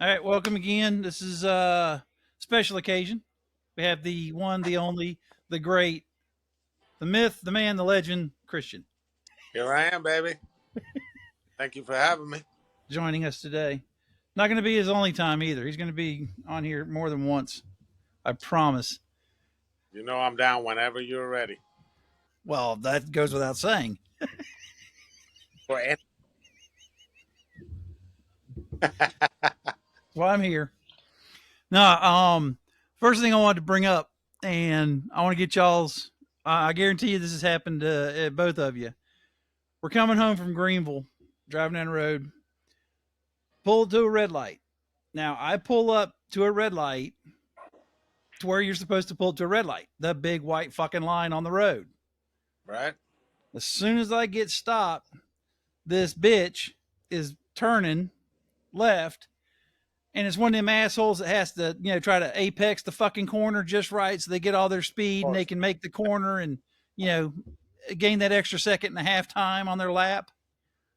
right, welcome again. This is a special occasion. We have the one, the only, the great, the myth, the man, the legend, Christian, Here I am, baby. Thank you for having me. joining us today. Not going to be his only time either. He's going to be on here more than once. I promise. You know I'm down whenever you're ready. Well, that goes without saying. For any- Well, I'm here. No, first thing I wanted to bring up, and I want to get y'all's. I guarantee you this has happened to both of you. We're coming home from Greenville, driving down the road, pulled to a red light. Now I pull up to a red light to where you're supposed to pull to a red light, the big white fucking line on the road. right? As soon as I get stopped, this bitch is turning left, and it's one of them assholes that has to, try to apex the fucking corner just right so they get all their speed and they can make the corner and, gain that extra second and a half time on their lap.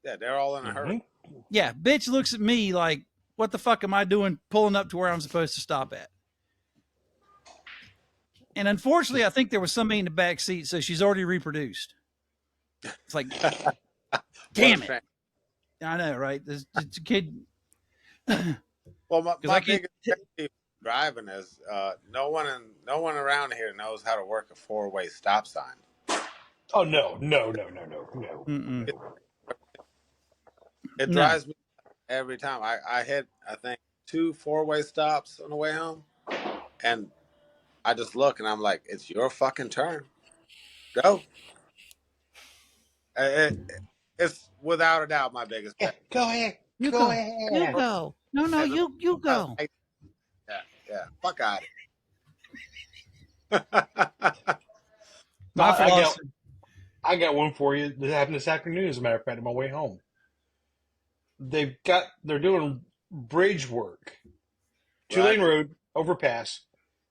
Yeah, they're all in a hurry. Yeah, bitch looks at me like, what the fuck am I doing pulling up to where I'm supposed to stop at? And unfortunately, I think there was somebody in the back seat, so she's already reproduced. It's like, damn it. I know, right? This kid. Well, my biggest thing driving is no one around here knows how to work a four-way stop sign. Oh no. Mm-mm. It drives me every time. I hit, I think, 2 4-way stops on the way home, and I just look and I'm like, it's your fucking turn. Go. It's without a doubt my biggest pet. Go ahead. You go go. ahead. You go. No, you go. Yeah. Fuck out of My philosophy. I got one for you that happened this afternoon, as a matter of fact, on my way home. They're doing bridge work. 2-lane road, overpass.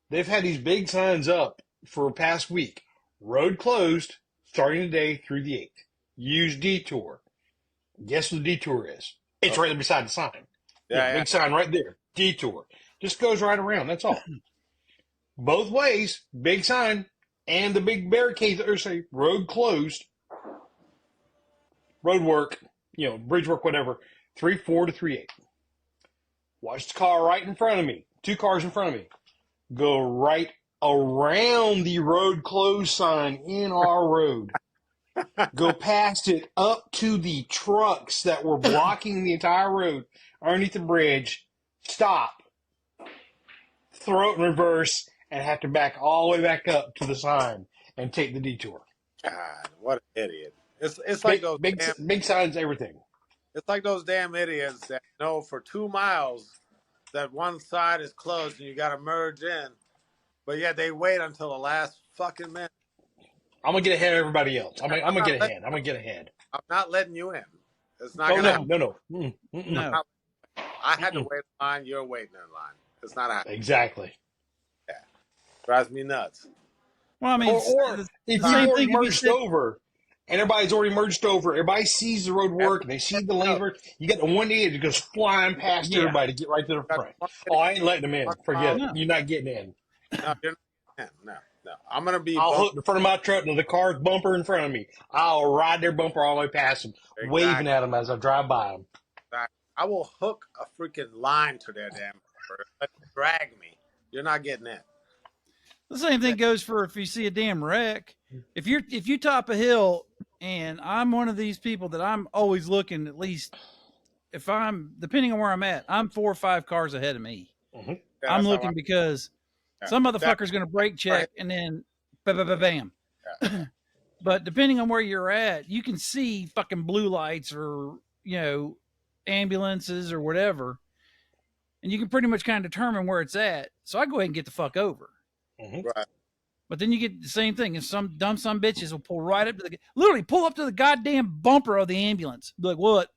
They've had these big signs up for the past week. Road closed, starting today through the 8th. Use detour. Guess what the detour is? It's right there beside the sign. Big sign right there. Detour. Just goes right around. That's all. Both ways, big sign, and the big barricade that say road closed. Road work, bridge work, whatever. 3-4 to 3-8. Watch the car right in front of me. 2 cars in front of me. Go right around the road closed sign in our road. Go past it up to the trucks that were blocking the entire road underneath the bridge. Stop. Throw it in reverse and have to back all the way back up to the sign and take the detour. God, what an idiot! It's like those big signs, everything. It's like those damn idiots that know for 2 miles that one side is closed and you got to merge in, but yet they wait until the last fucking minute. I'm gonna get ahead of everybody else. I'm gonna get ahead. I'm not letting you in. It's not gonna happen. No. No. I had to wait in line. You're waiting in line. It's not happening. Exactly. Yeah, drives me nuts. Well, I mean, or if you've already merged over, and everybody's already merged over, everybody sees the road work, and they see the lane work, you got the one idiot that goes flying past everybody to get right to the front. Oh, I ain't letting them in. Forget it. You're not getting in. No, you're not. No. I'm going to be... I'll hook the front of my truck to the car's bumper in front of me. I'll ride their bumper all the way past them, waving at them as I drive by them. I will hook a freaking line to their damn bumper. Let them drag me. You're not getting in. The same thing goes for if you see a damn wreck. If you top a hill, and I'm one of these people that I'm always looking, at least if I'm, depending on where I'm at, I'm 4 or 5 cars ahead of me. Mm-hmm. Yeah, I'm looking because some motherfucker's going to brake check and then bam. Yeah. But depending on where you're at, you can see fucking blue lights or, ambulances or whatever. And you can pretty much kind of determine where it's at. So I go ahead and get the fuck over. Mm-hmm. Right. But then you get the same thing. And some dumb some bitches will pull right up to literally pull up to the goddamn bumper of the ambulance. Be like, what?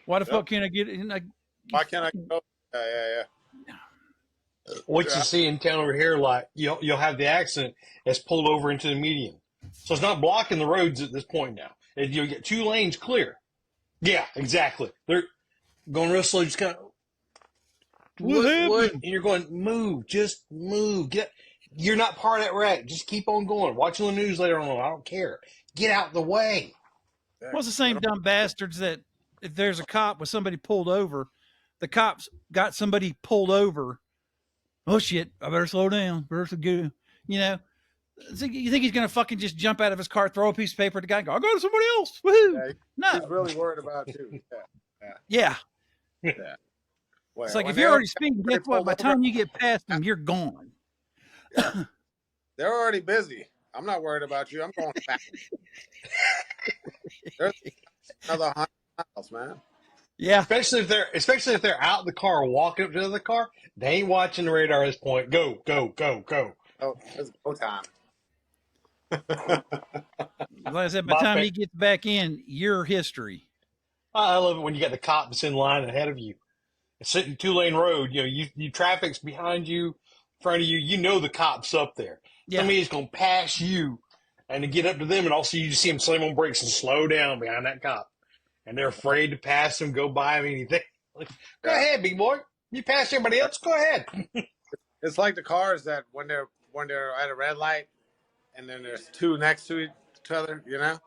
Why the fuck can't I get in? Why can't I go? Yeah. What you see in town over here, like you'll have the accident that's pulled over into the median, so it's not blocking the roads at this point now. You get 2 lanes clear. Yeah, exactly. They're going real slow, just kind of What what? happened? And you're going, move, just move. You're not part of that wreck. Just keep on going. Watch the news later on. I don't care. Get out the way. What's the same dumb bastards that if there's a cop with somebody pulled over, the cops got somebody pulled over. Oh shit! I better slow down. Better go. You know, so you think he's gonna fucking just jump out of his car, throw a piece of paper at the guy, and go, "I'll go to somebody else." Woohoo! Yeah, No. he's really worried about you. Yeah. Yeah. Well, It's like when if you're already got speeding, guess what? pulled By the over, time you get past them, you're gone. yeah, they're already busy. I'm not worried about you. I'm going back. There's another 100 miles, man. Yeah. Especially if they're out in the car walking up to the car, they ain't watching the radar at this point. Go, go, go, go. Oh, it's go time. Like I said, by the My time fa- he gets back in, you're history. I love it when you got the cop that's in line ahead of you. It's sitting 2-lane road. You know, you traffic's behind you, in front of you. You know the cop's up there. Yeah. Somebody's gonna pass you, and to get up to them, and also you just see them slam on brakes and slow down behind that cop, and they're afraid to pass him, go by him, anything. Like, go ahead, big boy. You pass everybody else. Go ahead. It's like the cars that when they're at a red light, and then there's two next to each other. You know,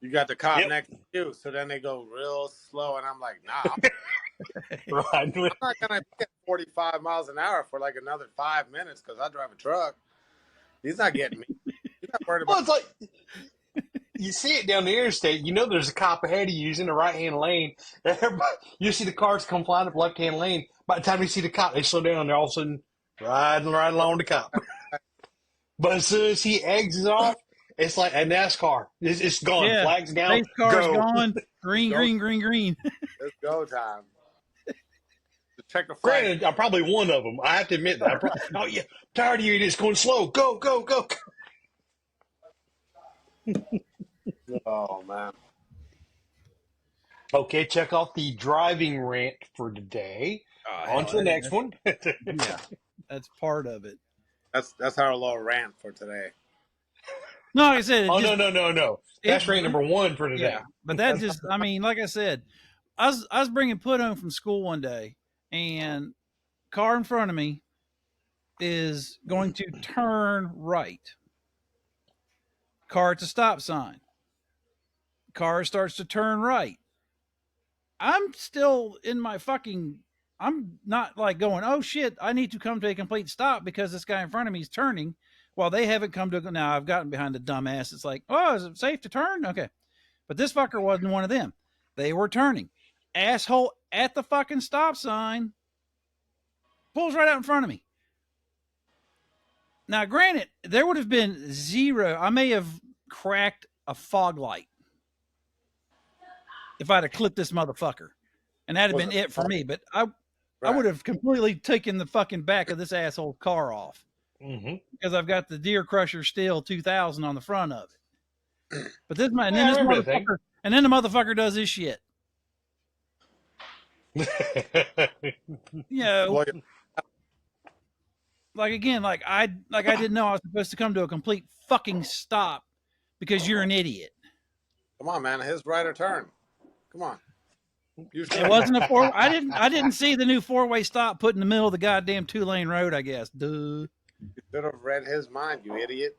you got the cop Yep. next to you, so then they go real slow, and I'm like, nah, Right. I'm not gonna be at 45 miles an hour for like another 5 minutes because I drive a truck. He's not getting me. He's not worried Well, about. it's like you see it down the interstate. You know there's a cop ahead of you. He's in the right hand lane. Everybody, you see the cars come flying up left hand lane. By the time you see the cop, they slow down. They're all of a sudden riding right along the cop. But as soon as he exits off, it's like a NASCAR. It's gone. Yeah. Flags down. Race car's Go. gone. Green, Go. green, green, green. It's go time. Just check the flag. Granted, I'm probably one of them. I have to admit that. Oh yeah, tired of you. It's going slow. Go, go, go. Oh man. Okay, check off the driving rant for today. On to the next one. Yeah. That's part of it. That's our little rant for today. No, like I said, Oh, no. That's it- rant number one for today. yeah. But that just, I mean, like I said, I was bringing Put home from school one day, and car in front of me is going to turn right. Car at the stop sign. Car starts to turn right. I'm still in my fucking. I'm not like going, oh shit, I need to come to a complete stop because this guy in front of me is turning while they haven't come to. Now I've gotten behind the dumbass. It's like, oh, is it safe to turn? Okay. But this fucker wasn't one of them. They were turning. Asshole at the fucking stop sign pulls right out in front of me. Now, granted, there would have been zero. I may have cracked a fog light if I'd have clipped this motherfucker. And that'd have been it for me. But I would have completely taken the fucking back of this asshole car off. Mm-hmm. Because I've got the Deer Crusher Steel 2000 on the front of it. But this man, Yeah, I remember that thing. and then the motherfucker does this shit. You know, Well, like again, like I didn't know I was supposed to come to a complete fucking stop because you're an idiot. come on, man. His right or turn. Come on. It wasn't a four. I didn't see the new 4-way stop put in the middle of the goddamn 2-lane road. I guess. Duh. You should have read his mind, you idiot.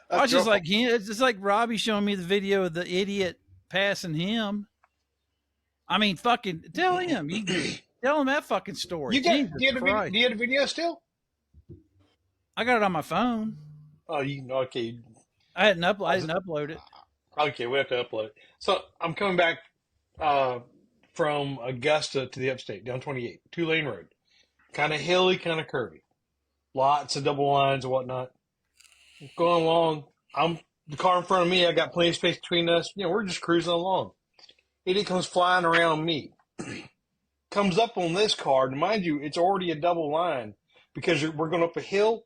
I was just like him. It's just like Robbie showing me the video of the idiot passing him. I mean, fucking tell him. You tell him that fucking story. Do you have the video still? I got it on my phone. Oh, okay. I didn't upload it. Okay, we have to upload it. So I'm coming back from Augusta to the upstate, down 28, 2-lane road. Kind of hilly, kind of curvy. Lots of double lines and whatnot. Going along. The car in front of me, I got plenty of space between us. We're just cruising along. Idiot comes flying around me. Comes up on this car, and mind you, it's already a double line because we're going up a hill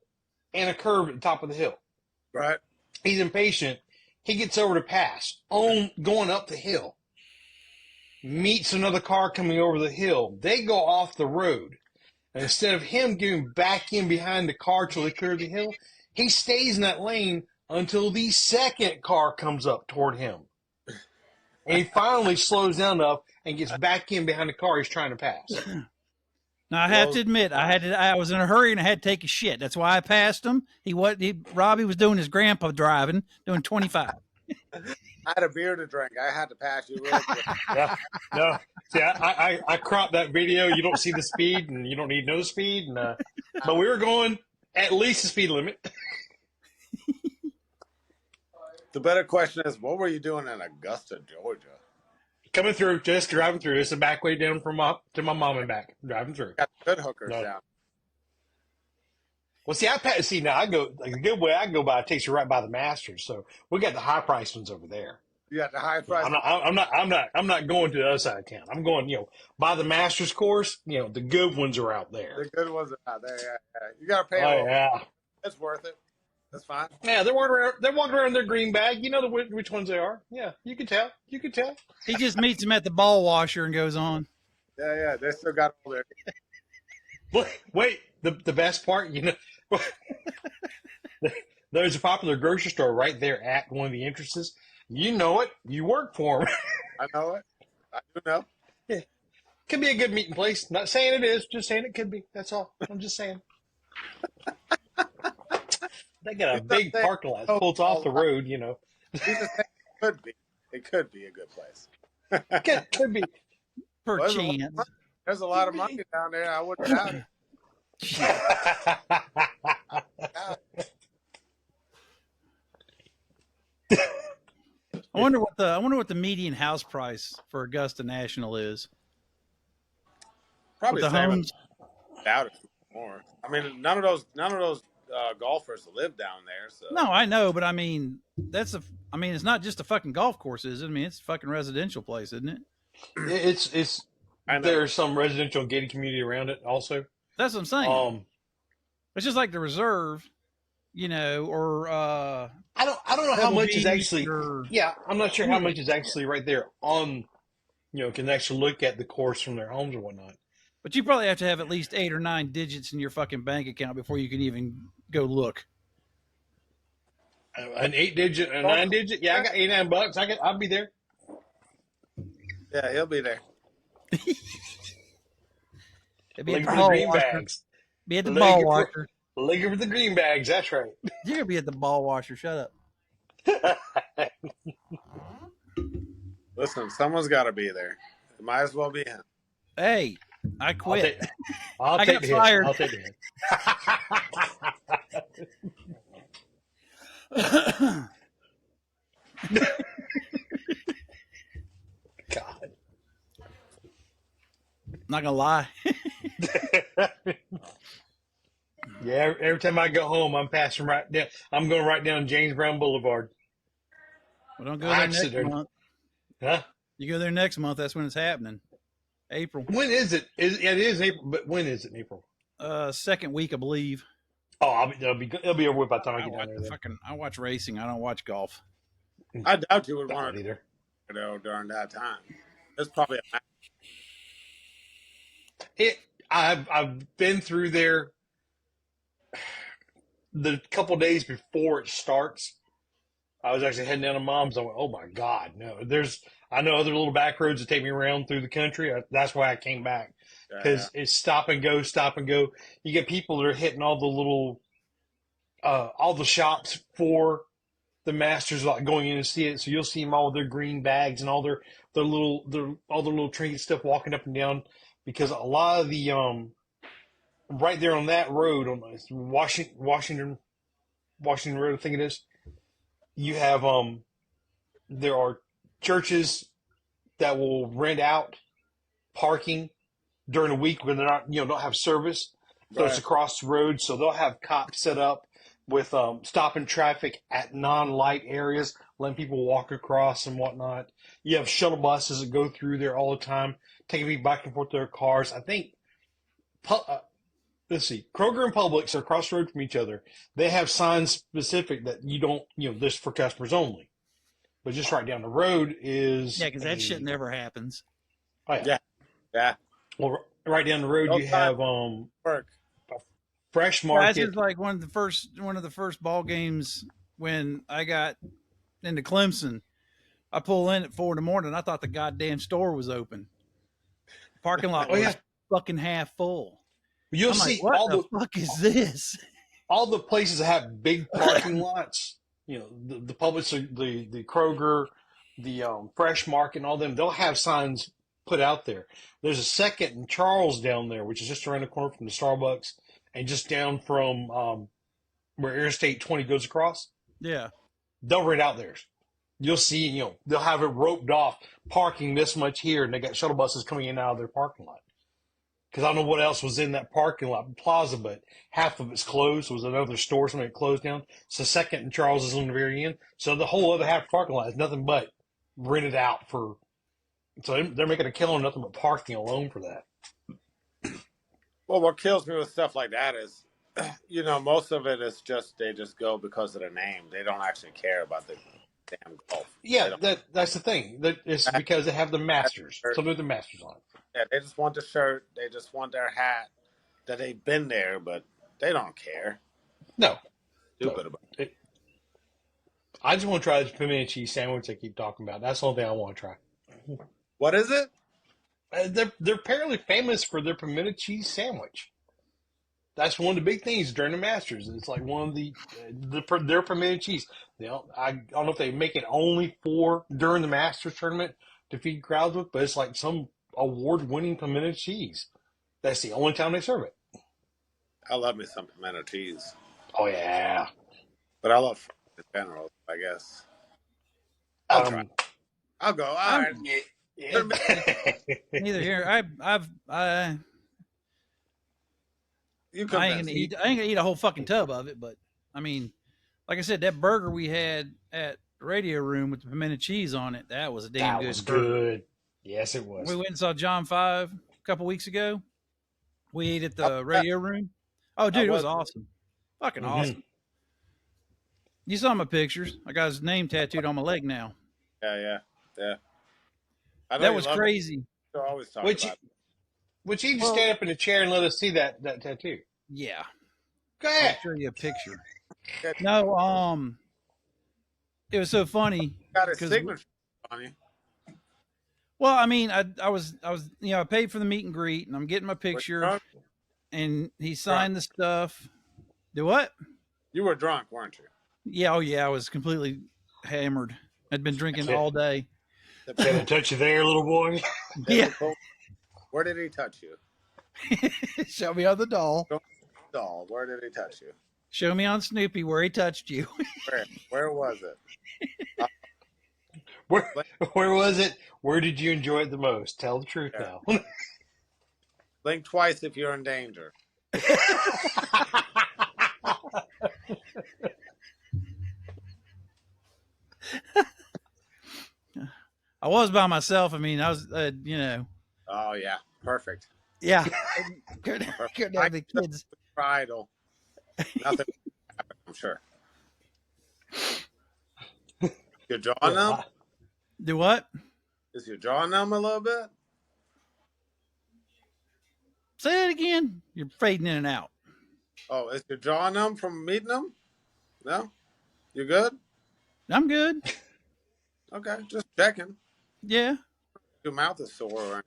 and a curve at the top of the hill. Right. He's impatient. He gets over to pass going up the hill. Meets another car coming over the hill. They go off the road. And instead of him getting back in behind the car till they clear the hill, he stays in that lane until the second car comes up toward him. And he finally slows down enough and gets back in behind the car he's trying to pass. Now I have to admit, I was in a hurry and I had to take a shit. That's why I passed him. Robbie was doing his grandpa driving, doing 25. I had a beer to drink. I had to pass you real quick. Yeah, no. See, I cropped that video. You don't see the speed, and you don't need no speed. And but we were going at least the speed limit. The better question is, what were you doing in Augusta, Georgia? Coming through, just driving through. It's a back way down from to my mom and back. Driving through. Got good hookers No. down. Well, see, now I go like a good way I go by takes you right by the Masters. So we got the high priced ones over there. You got the high price. I'm not going to the other side of town. I'm going, by the Masters course. The good ones are out there. The good ones are out there. Yeah. You got to pay. Oh yeah. It's worth it. That's fine. Yeah, they're walking around their green bag. You know which ones they are. Yeah, you can tell. You can tell. He just meets him at the ball washer and goes on. Yeah. They still got all their. Wait. The best part, there's a popular grocery store right there at one of the entrances. You know it. You work for them. I know it. I do know. Yeah. Could be a good meeting place. Not saying it is, just saying it could be. That's all. I'm just saying. They got a big parking lot. Pulls off the road, He's just saying it could be. It could be a good place. Could be. Per chance. There's a lot of money down there. I wouldn't doubt it. I wonder what the median house price for Augusta National is. Probably With the homes. Doubt it more. I mean, none of those golfers live down there. So No, I know, but I mean, it's not just a fucking golf course, is it? I mean, it's a fucking residential place, isn't it? It's. There's some residential gated community around it also. That's what I'm saying. It's just like the reserve, or I don't know how much is actually. Yeah, I'm not sure how much is actually right there on. Can actually look at the course from their homes or whatnot. But you probably have to have at least 8 or 9 digits in your fucking bank account before you can even go look. An 8-digit, a 9-digit. Yeah, I got $89. I'll be there. Yeah, he'll be there. Be at the green bags. Be at the ball washer. Looking for the green bags. That's right. You're gonna be at the ball washer. Shut up. Listen, someone's got to be there. It might as well be him. Hey, I quit. I got fired. I'll take it. God. Not gonna lie. Yeah, every time I go home, I'm passing right down. I'm going right down James Brown Boulevard. Well, don't go there next month. Huh? You go there next month. That's when it's happening. April. When is it? It is April, but when is it in April? Second week, I believe. Oh, it'll be over with by the time I get down there. I watch racing. I don't watch golf. I doubt you would want to either. During that time, it's probably I've been through there the couple days before it starts. I was actually heading down to Mom's. I went, oh my God, no. I know other little back roads that take me around through the country. That's why I came back, because it's stop and go, stop and go. You get people that are hitting all the little, all the shops for the Masters, like going in and see it. So you'll see them all with their green bags and all their little trinket stuff walking up and down, because a lot of the right there on that road on Washington Road, I think it is. You have there are churches that will rent out parking during the week when they're not don't have service. So It's across the road, so they'll have cops set up with stopping traffic at non-light areas, letting people walk across and whatnot. You have shuttle buses that go through there all the time, taking people back and forth to their cars. I think, let's see, Kroger and Publix are across the road from each other. They have signs specific that you don't, this for customers only. But just right down the road is... Yeah, because that shit never happens. Oh, yeah. Well, right down the road you have Fresh Market. That's just like one of the first ball games when I got into Clemson. I pull in at 4 in the morning. I thought the goddamn store was open. Parking lot Oh was yeah, fucking half full. you'll I'm like, see what the fuck is this? all the places that have big parking lots. You know, the Publix, the Kroger, the Fresh Market, and all them. They'll have signs put out there. There's a second in Charles down there, which is just around the corner from the Starbucks, and just down from where Interstate 20 goes across. Yeah. They'll rent out theirs. You'll see, they'll have it roped off, parking this much here, and they got shuttle buses coming in and out of their parking lot. Because I don't know what else was in that parking lot plaza, but half of it's closed. There was another store, something that closed down. So second and Charles is on the very end. So the whole other half parking lot is nothing but rented out for. So they're making a killing, nothing but parking alone for that. Well, what kills me with stuff like that is, most of it is they just go because of the name. They don't actually care about the damn golf. Yeah, that's the thing. It's because they have the Masters. Something with the Masters on it. Yeah, they just want the shirt. They just want their hat. That they've been there, but they don't care. No. Stupid about it. I just want to try this pimento cheese sandwich I keep talking about. That's the only thing I want to try. What is it? They're apparently famous for their pimento cheese sandwich. That's one of the big things during the Masters. It's like one of their pimento cheese. I don't know if they make it only for during the Masters tournament to feed crowds with, but it's like some award-winning pimento cheese. That's the only time they serve it. I love me some pimento cheese. Oh yeah, but I love fries in general. I guess I'll try. I'll go. All right. Yeah. Neither here. You I ain't gonna eat a whole fucking tub of it, but I mean, like I said, that burger we had at the radio room with the pimento cheese on it, that was a damn good. That was good. Yes, it was. We went and saw John 5 a couple weeks ago. We ate at the radio room. Oh, dude, it was awesome. Fucking awesome. You saw my pictures. I got his name tattooed on my leg now. Yeah. That was crazy. Always talk about it. Would you just stand up in a chair and let us see that tattoo? Yeah. Go ahead. I'll show you a picture. No, it was so funny. Got a signature on you. Well, I mean, I was, I paid for the meet and greet, and I'm getting my picture, and he signed the stuff. Do what? You were drunk, weren't you? Yeah. Oh, yeah. I was completely hammered. I'd been drinking all day. Can I touch you there, little boy? Yeah. Where did he touch you? Show me on the doll. Doll. Where did he touch you? Show me on Snoopy where he touched you. Where was it? Where was it? Where did you enjoy it the most? Tell the truth now. Blink twice if you're in danger. I was by myself. I mean, I was, Oh yeah, perfect. Yeah, couldn't have the kids. Idle. Nothing. I'm sure. Your jaw numb? Do what? Is your jaw numb a little bit? Say it again. You're fading in and out. Oh, is your jaw numb from meeting them? No? You good? I'm good. Okay, just checking. Yeah. Your mouth is sore. Right?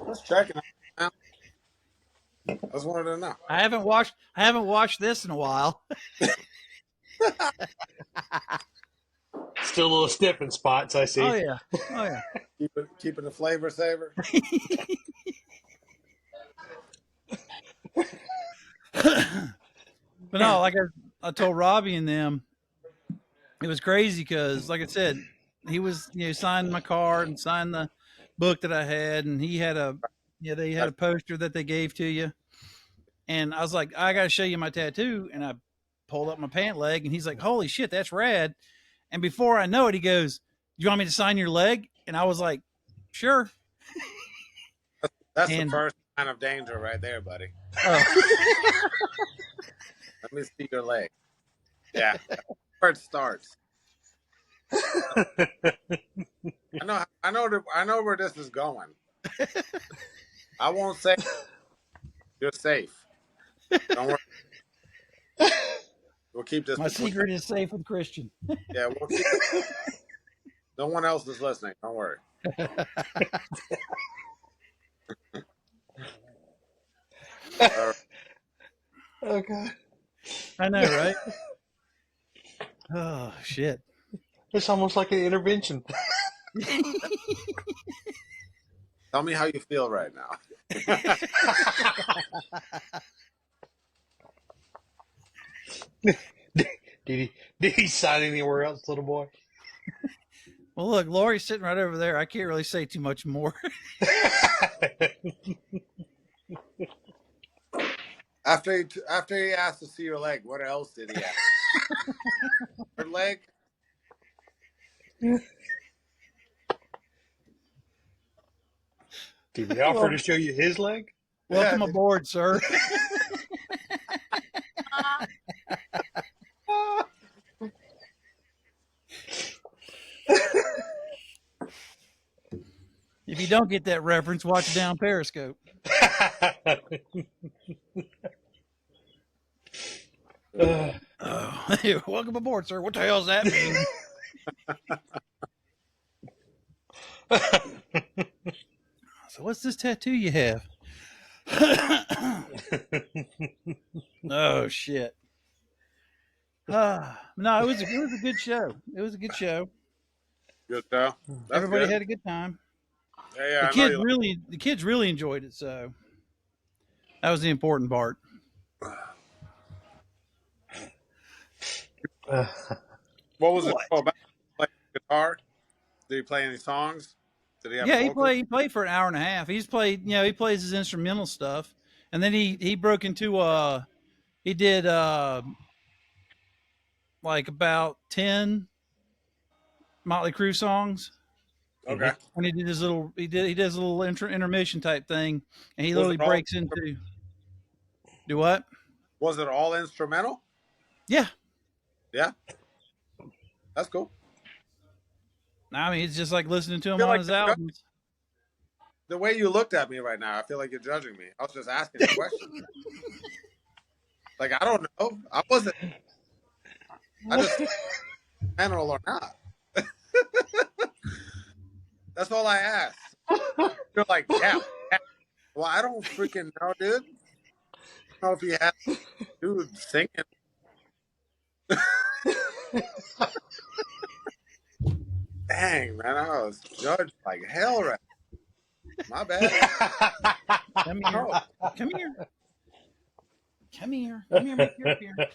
Just checking. I just wanted to know. I haven't watched this in a while. Still a little stiff in spots, I see. Oh yeah. Keeping the flavor saver. But no, like I told Robbie and them, it was crazy because, like I said, he was signed my card and signed the book that I had, and he had they had a poster that they gave to you, and I was like, I got to show you my tattoo, and I pulled up my pant leg, and he's like, holy shit, that's rad. And before I know it, he goes, you want me to sign your leg? And I was like, sure. That's the first sign of danger right there, buddy. Oh. Let me see your leg. Yeah, that's where it starts. I know where this is going. I won't say you're safe. Don't worry. We'll keep this My between. secret is safe with Christian. Yeah, we'll keep. No one else is listening. Don't worry. All right. Oh God. I know, right? Oh shit. It's almost like an intervention. Tell me how you feel right now. Did he sign anywhere else, little boy? Well, look, Lori's sitting right over there. I can't really say too much more. After he asked to see your leg, what else did he ask? Her leg? Did he offer to show you his leg? Welcome Yeah, aboard, sir. If you don't get that reference, watch it down Periscope. Oh, welcome aboard, sir. What the hell does that mean? So, what's this tattoo you have? Oh shit. No, it was a good show. It was a good show. good though. That's Everybody good. had a good time. Yeah, The I know kids you. really the kids really enjoyed it, so that was the important part. What was it What? all about? Playing guitar? Did he play any songs? Did he have Yeah, vocals? he played for an hour and a half. He's played, he plays his instrumental stuff. And then he broke into he did like about 10 Motley Crue songs. Okay. And he did his little intermission type thing, and he Was literally it all? breaks into do what? Was it all instrumental? Yeah. Yeah, that's cool. I mean, it's just like listening to I him feel on like his you're albums. the way you looked at me right now. I feel like you're judging me. I was just asking a question. Like I don't know. I wasn't. I just instrumental or not. That's all I asked. You're like, yeah, yeah. Well, I don't freaking know, dude. I don't know if he had dude singing. Dang, man, I was judged like hell right. My bad. Come here. No, Come here. Come here. Come here, make your appearance.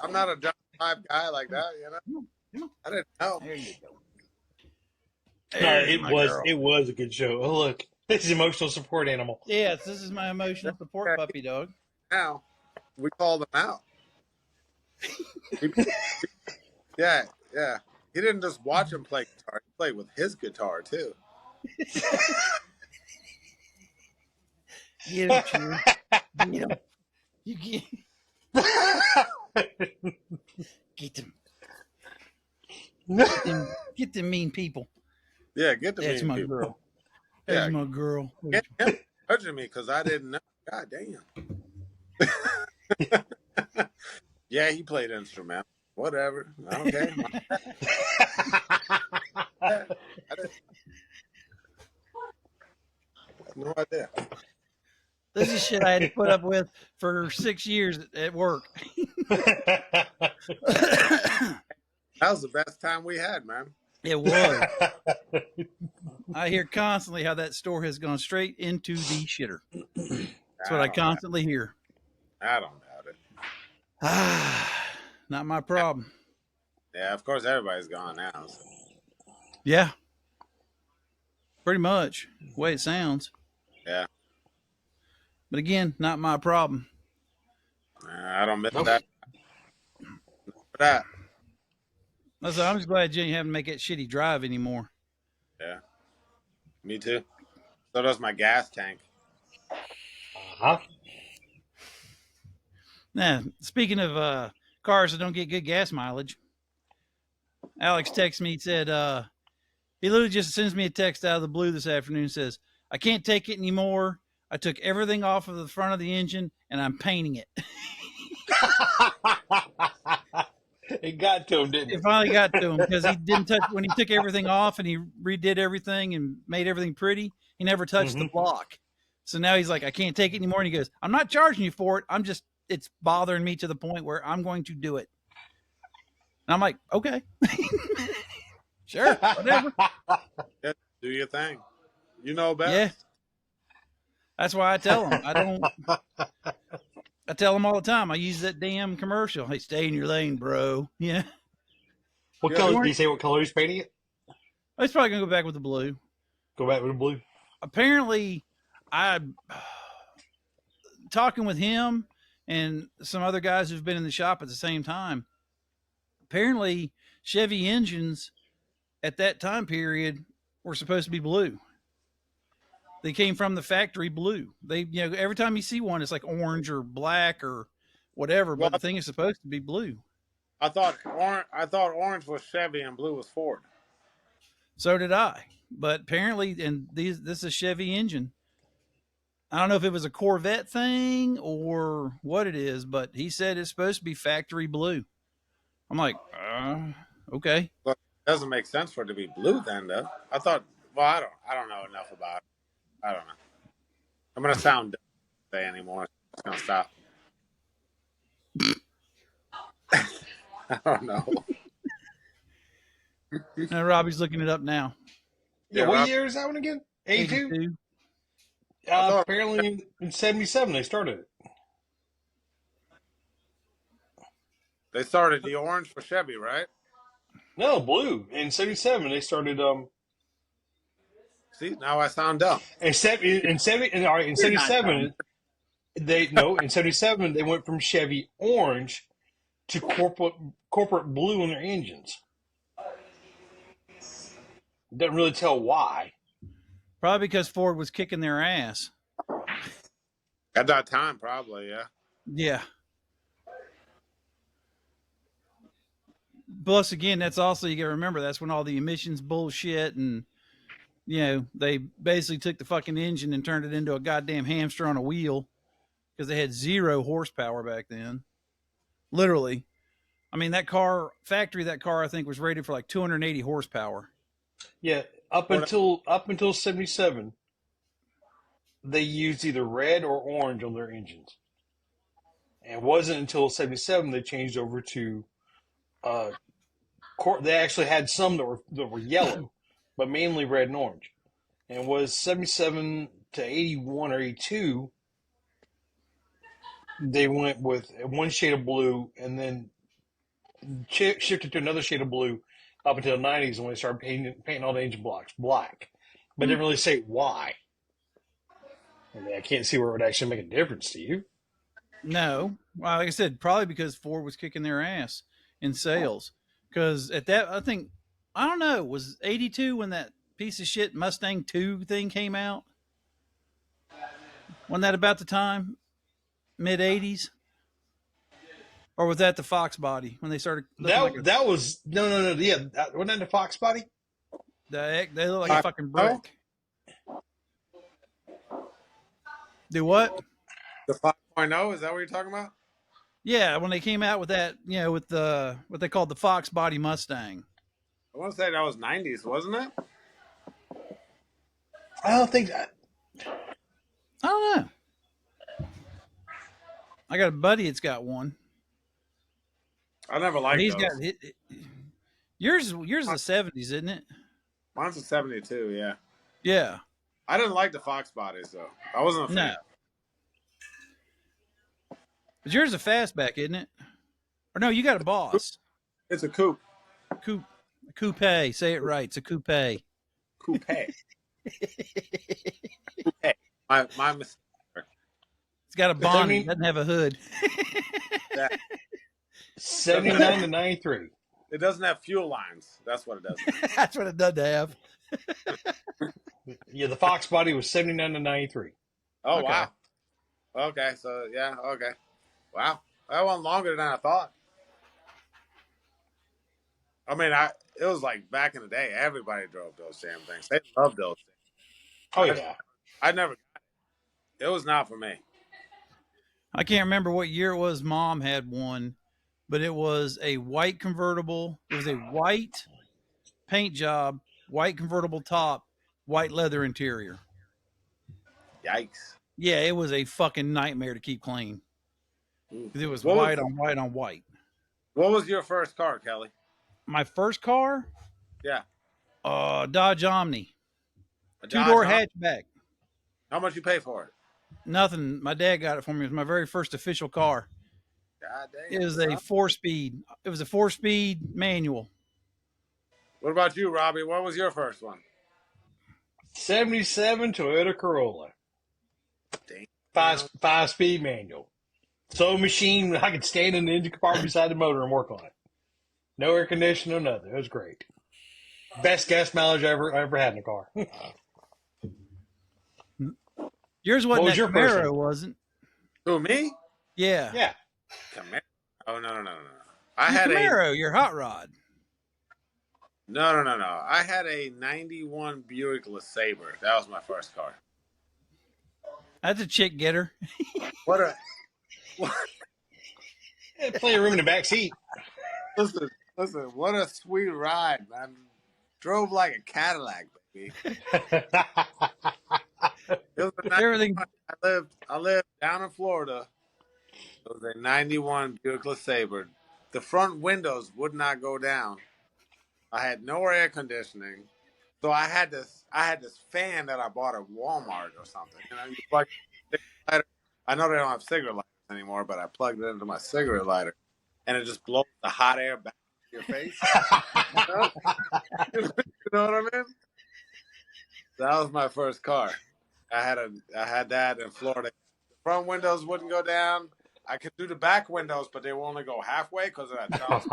I'm not a John 5 guy like that, you know. Come on. Come on. I didn't know. There you go. No, There's my girl. it was a good show. Oh look, this is emotional support animal. Yes, this is my emotional support puppy dog. Now we called him out. He- yeah, yeah. He didn't just watch him play guitar; he played with his guitar too. Get him, Chew. Get him. You get get them. Get them mean people. Yeah, get the That's mean my people. girl. That's Yeah, my girl. get him judging me because I didn't know. God damn. Yeah, he played instrumental. Whatever. Okay. I didn't no idea. This is shit I had to put up with for 6 years at work. That was the best time we had, man. It was. I hear constantly how that store has gone straight into the shitter. That's what I constantly hear. I don't doubt it. Not my problem. Yeah, of course everybody's gone now. So. Yeah. Pretty much. The way it sounds. Yeah. But again, not my problem. I don't miss that. For that. So I'm just glad you ain't having to make that shitty drive anymore. Yeah. Me too. So does my gas tank. Uh-huh. Now, speaking of cars that don't get good gas mileage, Alex texted me, said, he literally just sends me a text out of the blue this afternoon, says, I can't take it anymore. I took everything off of the front of the engine and I'm painting it. It got to him, didn't It it? finally got to him because he didn't touch when he took everything off and he redid everything and made everything pretty. He never touched the block. So now he's like, I can't take it anymore. And he goes, I'm not charging you for it. It's bothering me to the point where I'm going to do it. And I'm like, okay, sure, whatever. Yeah, do your thing. You know best. Yeah. That's why I tell him. I tell him all the time. I use that damn commercial. Hey, stay in your lane, bro. Yeah. What Yeah, color? we Did you say what color he's painting it? He's probably going to go back with the blue. Go back with the blue. Apparently, I talking with him and some other guys who've been in the shop at the same time. Apparently, Chevy engines at that time period were supposed to be blue. They came from the factory blue. Every time you see one, it's like orange or black or whatever, Well, but the thing is supposed to be blue. I thought orange was Chevy and blue was Ford. So did I. But apparently, this is a Chevy engine. I don't know if it was a Corvette thing or what it is, but he said it's supposed to be factory blue. I'm like, okay. But it doesn't make sense for it to be blue then, though. I thought. Well, I don't know enough about it. I don't know. I'm gonna sound dumb today anymore. It's gonna stop. I don't know. And Robbie's looking it up now. Yeah, what year is that one again? 82? 82. Apparently in 77 they started it. They started the orange for Chevy, right? No, blue. In 77 they started See, now I sound dumb. in 77 in 77 they went from Chevy orange to corporate blue in their engines. Doesn't really tell why. Probably because Ford was kicking their ass. At that time, probably, yeah. Yeah. Plus, again, that's also, you got to remember, that's when all the emissions bullshit and, they basically took the fucking engine and turned it into a goddamn hamster on a wheel because they had 0 horsepower back then. Literally. I mean, that car, I think, was rated for like 280 horsepower. Yeah, up until 77, they used either red or orange on their engines. And it wasn't until 77 they changed over to they actually had some that were yellow, but mainly red and orange. And it was 77 to 81 or 82 they went with one shade of blue and then shifted to another shade of blue up until the 90s when they started painting all the engine blocks black. But didn't really say why. I mean, I can't see where it would actually make a difference to you. No. Well, like I said, probably because Ford was kicking their ass in sales. Because at that, I don't know, was 82 when that piece of shit Mustang 2 thing came out? Wasn't that about the time? Mid 80s? Or was that the Fox body when they started looking that was no. Yeah, wasn't that the Fox body? they look like a fucking brick. Do what? The 5.0, is that what you're talking about? Yeah, when they came out with that, with the what they called the Fox body Mustang. I want to say that was 90s, wasn't it? I don't think that. I don't know. I got a buddy that's got one. I never liked He's those. got yours is the 70s, isn't it? Mine's a 72, yeah. Yeah. I didn't like the Fox bodies, though. I wasn't a fan. No. But yours is a fastback, isn't it? Or no, you got a Boss. It's a coupe. Coupe. Say it right. It's a coupe. Coupe. Coupe. My mistake. It's got a bonnet. It doesn't have a hood. 79 to 93. It doesn't have fuel lines. That's what it does. That's what it does to have. Yeah, the Fox body was 79 to 93. Oh, Okay. wow. Okay, so, yeah, okay. Wow. That went longer than I thought. I mean, it was like back in the day, everybody drove those damn things. They loved those things. Oh, yeah. I never got it. It was not for me. I can't remember what year it was. Mom had one, but it was a white convertible. It was a white paint job, white convertible top, white leather interior. Yikes. Yeah, it was a fucking nightmare to keep clean because it was What white was on white on white. what was your first car, Kelly? My first car, Yeah, Dodge Omni, a two Dodge. door hatchback. How much you pay for it? Nothing. My dad got it for me. It was my very first official car. God It damn, was a son. 4 speed. It was a 4 speed manual. What about you, Robbie? What was your first one? 77 Toyota Corolla. Damn. 5 speed manual. So machine, I could stand in the engine compartment beside the motor and work on it. No air conditioning, no nothing. It was great. Best gas mileage I ever had in a car. Yours What wasn't was that your first Camaro, one? wasn't? Who, me? Yeah. Yeah. Camaro. Oh, no. I Your had a Camaro, your hot rod. no. I had a '91 Buick LeSabre. That was my first car. That's a chick getter. What a what, Had plenty of room in the back seat. listen, what a sweet ride, man. Drove like a Cadillac, baby. It was a Everything. 91. I lived down in Florida. It was a '91 Buick LeSabre. The front windows would not go down. I had no air conditioning. So I had this fan that I bought at Walmart or something. You plug a cigarette lighter. I know they don't have cigarette lighters anymore, but I plugged it into my cigarette lighter, and it just blows the hot air back to your face. You know, you know what I mean? That was my first car. I had that in Florida. The front windows wouldn't go down. I could do the back windows, but they would only go halfway because of that Charles.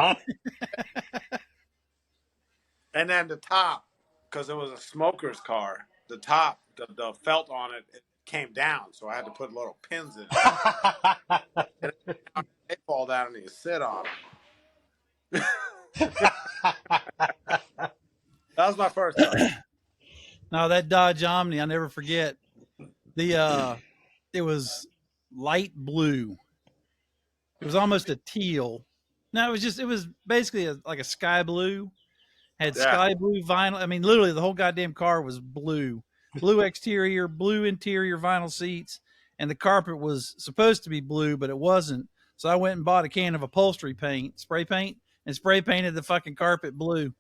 And then the top, because it was a smoker's car, the top, the felt on it, it came down, so I had to put little pins in it. And they fall down and you sit on them. That was my first car. No, that Dodge Omni, I never forget. It was light blue. It was almost a teal. No, it was basically like a sky blue. Had Yeah. sky blue vinyl. I mean, literally the whole goddamn car was blue. Blue exterior, blue interior vinyl seats, and the carpet was supposed to be blue, but it wasn't. So I went and bought a can of upholstery paint, spray paint, and spray painted the fucking carpet blue.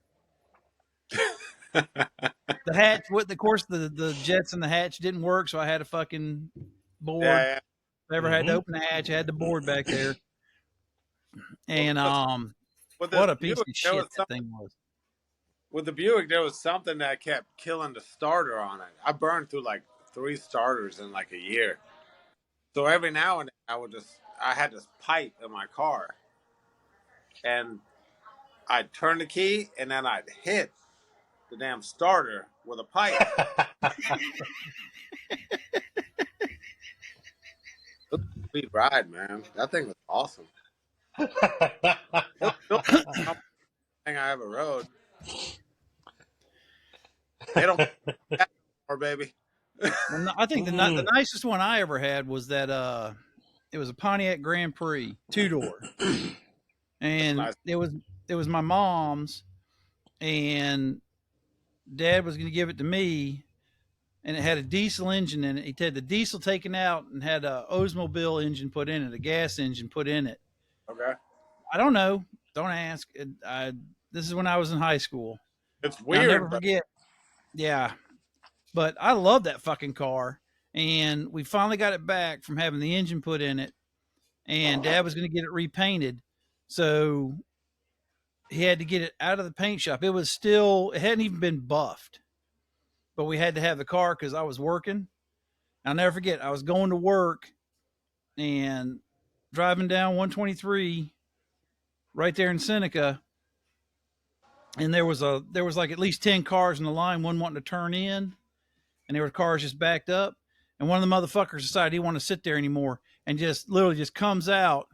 The hatch, of course, the jets in the hatch didn't work, so I had a fucking board. Yeah, If I ever had to open the hatch, I had the board back there. And With what the a piece Buick, of shit that thing was. with the Buick, there was something that kept killing the starter on it. I burned through like 3 starters in like a year. So every now and then I had this pipe in my car, and I'd turn the key and then I'd hit the damn starter with a pipe. It was a sweet ride, man. That thing was awesome. It was built like the dumbest thing I ever rode. They don't that anymore, baby. I think the nicest one I ever had was that it was a Pontiac Grand Prix 2 door, and Nice. it was my mom's, and Dad was going to give it to me, and it had a diesel engine in it. He had the diesel taken out and had a Oldsmobile engine put in it, a gas engine put in it. Okay. I don't know. Don't ask. This is when I was in high school. It's And I'll never weird, but forget. Yeah, but I love that fucking car. And we finally got it back from having the engine put in it. And Dad was going to get it repainted. So he had to get it out of the paint shop. It hadn't even been buffed. But we had to have the car because I was working. I'll never forget. I was going to work and driving down 123 right there in Seneca. And there was like at least 10 cars in the line, one wanting to turn in, and there were cars just backed up. And one of the motherfuckers decided he didn't want to sit there anymore and just literally just comes out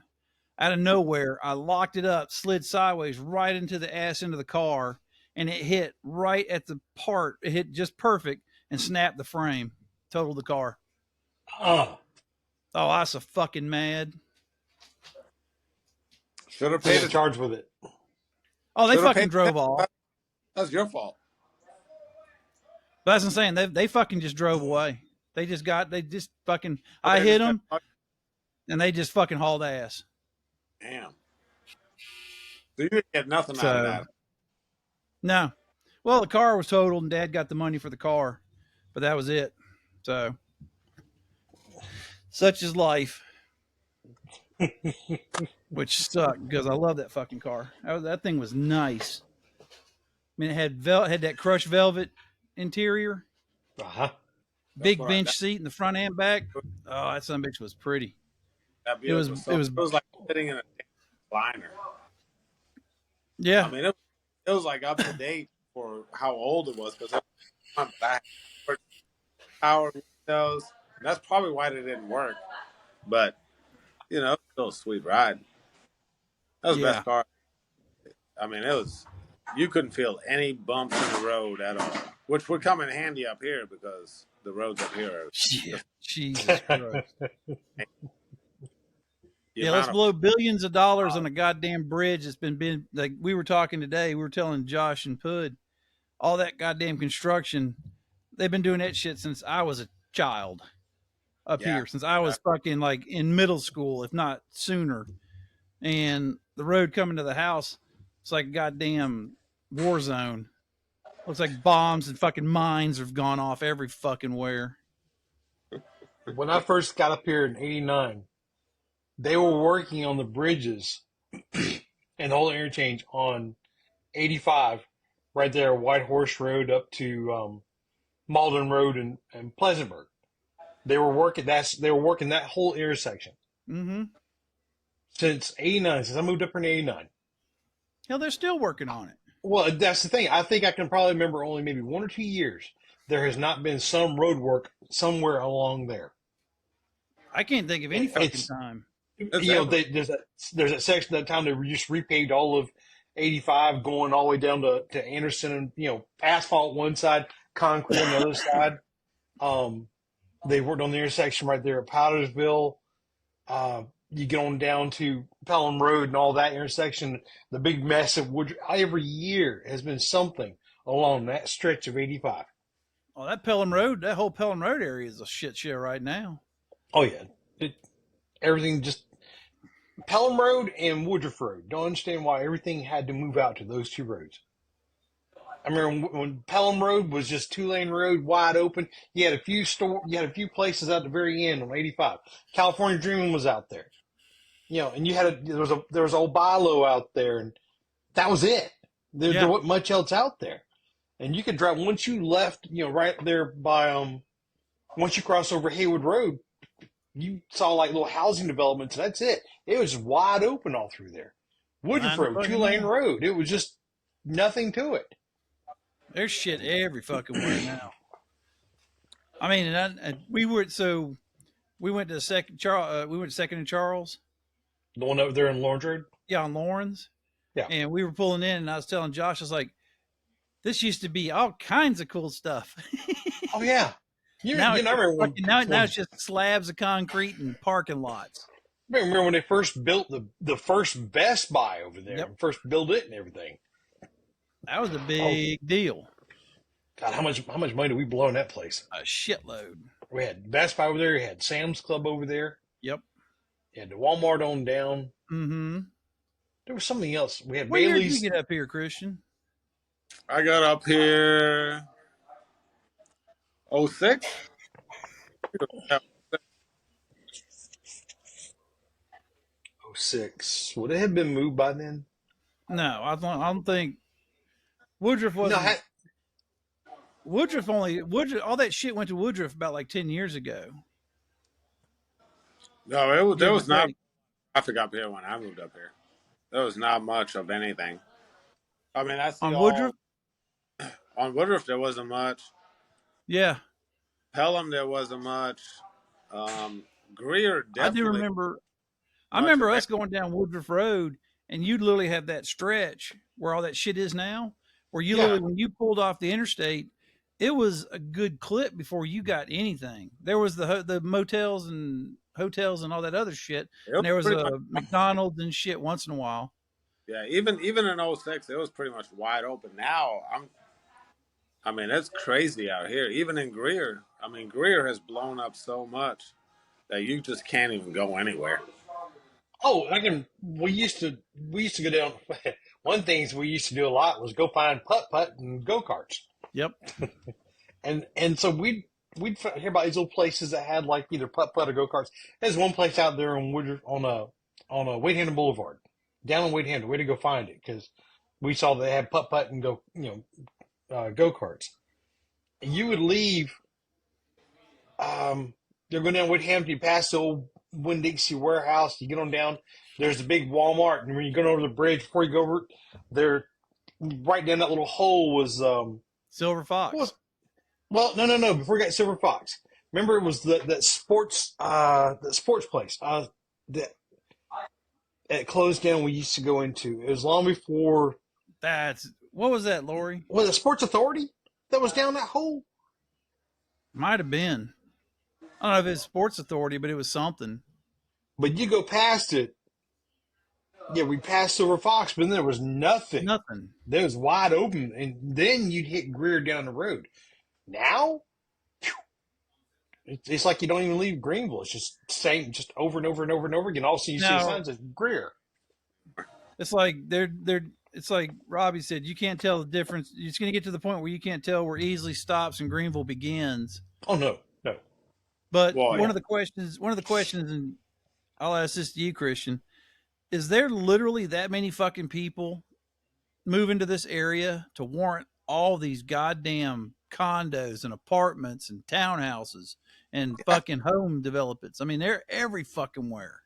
of nowhere. I locked it up, slid sideways right into the ass end of the car, and it hit right at the part. It hit just perfect and snapped the frame, totaled the car. Oh. Oh, I was so fucking mad. Should have Who paid got it. charged with it? Oh, they Should have fucking paid drove attention. off. That's your fault. But that's what I'm saying. They fucking just drove away. They just fucking. Oh, I they hit just kept them, talking. and they just fucking hauled ass. Damn. So you didn't get nothing out of So that. no. Well, the car was totaled, and Dad got the money for the car, but that was it. So such is life. Which sucked because I love that fucking car. That thing was nice. I mean, it had that crushed velvet interior, Uh-huh. That's big what I. bench seat in the front and back. Oh, that son of a bitch was pretty. That It was Buick was it so. was It was like sitting in a liner. I yeah. mean, it was like up to date for how old it was because it went back. Power windows. And that's probably why they didn't work. But still a sweet ride. That was the Yeah. best car. I mean, it was. You couldn't feel any bumps in the road at all, which would come in handy up here because the roads up here are Yeah. just Jesus Christ. the Yeah, let's amount of blow billions of dollars on a goddamn bridge that's been like we were talking today. We were telling Josh and Pud all that goddamn construction. They've been doing that shit since I was a child up yeah. here, since I was fucking like in middle school, if not sooner. And the road coming to the house, it's like a goddamn war zone. Looks like bombs and fucking mines have gone off every fucking where. When I first got up here in '89, they were working on the bridges and the whole interchange on 85, right there, White Horse Road up to Malden Road and Pleasantburg. They were working that whole intersection Mm-hmm. since '89. Since I moved up here in '89. Hell, they're still working on it. Well, that's the thing. I think I can probably remember only maybe 1 or 2 years there has not been some road work somewhere along there. I can't think of any fucking It's time. there's that section that time they just repaved all of 85 going all the way down to Anderson, and asphalt one side, concrete on the other side. They worked on the intersection right there at Powdersville. You get on down to Pelham Road and all that intersection. The big mess of Woodruff every year has been something along that stretch of 85. Oh, that Pelham Road, that whole Pelham Road area is a shit show right now. Oh yeah, everything just Pelham Road and Woodruff Road. Don't understand why everything had to move out to those two roads. I remember when Pelham Road was just 2-lane road, wide open. You had a few places at the very end on 85. California Dreaming was out there, and there was old Bilo out there, and that was it. There wasn't much else out there, and you could drive once you left, right there by once you cross over Haywood Road, you saw like little housing developments. And that's it. It was wide open all through there. Woodruff Road, 2-lane road. It was just nothing to it. There's shit every fucking way now. I mean, we went to second in Charles. The one over there in Lawrence Road? Yeah, on Lawrence. Yeah. And we were pulling in, and I was telling Josh, I was like, this used to be all kinds of cool stuff. Oh yeah. Now it's just slabs of concrete and parking lots. I remember when they first built the first Best Buy over there, and first built it and everything. That was a big deal. God, how much money did we blow in that place? A shitload. We had Best Buy over there. We had Sam's Club over there. Yep. You had the Walmart on down. Mm-hmm. There was something else. We had What year Bailey's. did you get up here, Christian? I got up here 06. 06. Would it have been moved by then? No, I don't think Woodruff wasn't. No, Woodruff all that shit went to Woodruff about like 10 years ago. No, there was not traffic up here when I moved up here. There was not much of anything. I mean, that's on Woodruff. On Woodruff, there wasn't much. Yeah. Pelham, there wasn't much. Greer, definitely. I do remember. I remember us going down Woodruff Road, and you'd literally have that stretch where all that shit is now, where you literally, when you pulled off the interstate, it was a good clip before you got anything. There was the motels and hotels and all that other shit. It And was there was pretty a much, McDonald's and shit once in a while. yeah. Even in '06, it was pretty much wide open. Now I mean, it's crazy out here. Even in Greer, I mean, Greer has blown up so much that you just can't even go anywhere. Oh, we used to go down. One things we used to do a lot was go find putt putt and go karts, Yep. and so we'd hear about these little places that had like either putt putt or go karts. There's one place out there on Woodruff on a Wade Hander Boulevard, down on Wade Hander. We had to go find it because we saw they had putt putt and go karts. You would leave. They're going down Woodhampton, you pass the old Winn Dixie warehouse, you get on down. There's a big Walmart, and when you go over the bridge, before you go over, there, right down that little hole was Silver Fox. no. Before you got Silver Fox, remember it was that sports place that it closed down. We used to go into. It was long before. What was that, Lori? Was it Sports Authority that was down that hole? Might have been. I don't know if it's Sports Authority, but it was something. But you go past it. Yeah, we passed Silver Fox, but then there was nothing. Nothing. There was wide open, and then you'd hit Greer down the road. Now, it's like you don't even leave Greenville. It's just same, just over and over and over and over again. All of a sudden you see signs of Greer. It's like it's like Robbie said, you can't tell the difference. It's going to get to the point where you can't tell where Easley stops and Greenville begins. Oh no. But one of the questions, and I'll ask this to you, Christian, is there literally that many fucking people moving to this area to warrant all these goddamn condos and apartments and townhouses and fucking home developments? I mean, they're every fucking where.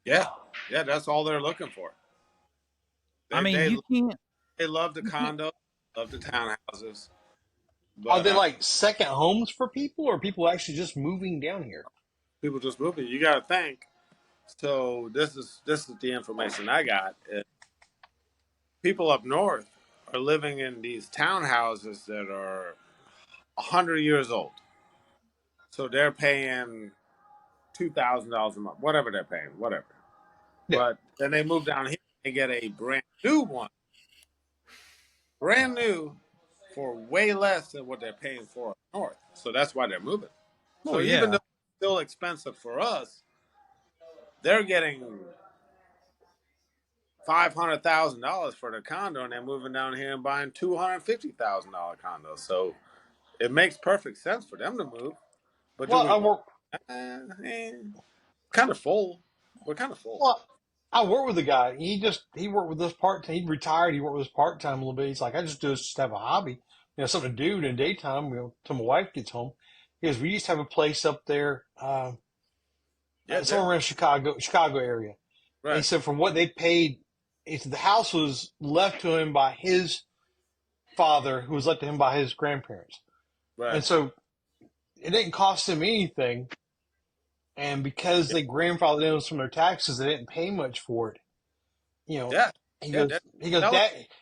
Yeah, that's all they're looking for. You can't. They love the condos, love the townhouses. But, are they like second homes for people, or people actually just moving down here? People just moving. You got to think. So this is the information I got. People up north are living in these townhouses that are 100 years old. So they're paying $2,000 a month, whatever they're paying, whatever. Yeah. But then they move down here and get a brand new one, brand new, for way less than what they're paying for up north. So that's why they're moving. So even though it's still expensive for us, they're getting $500,000 for the condo, and they're moving down here and buying $250,000 condos. So it makes perfect sense for them to move. But kind of full. We're kind of full. Well, I work with a guy. He worked with us part time. He retired. He worked with us part time a little bit. He's like, I just do this just to have a hobby, something to do in the daytime. Till my wife gets home. Because we used to have a place up there, somewhere around Chicago area. Right. And so from what they paid, the house was left to him by his father, who was left to him by his grandparents. Right. And so it didn't cost him anything. And because they grandfathered in some of their taxes, they didn't pay much for it. He goes,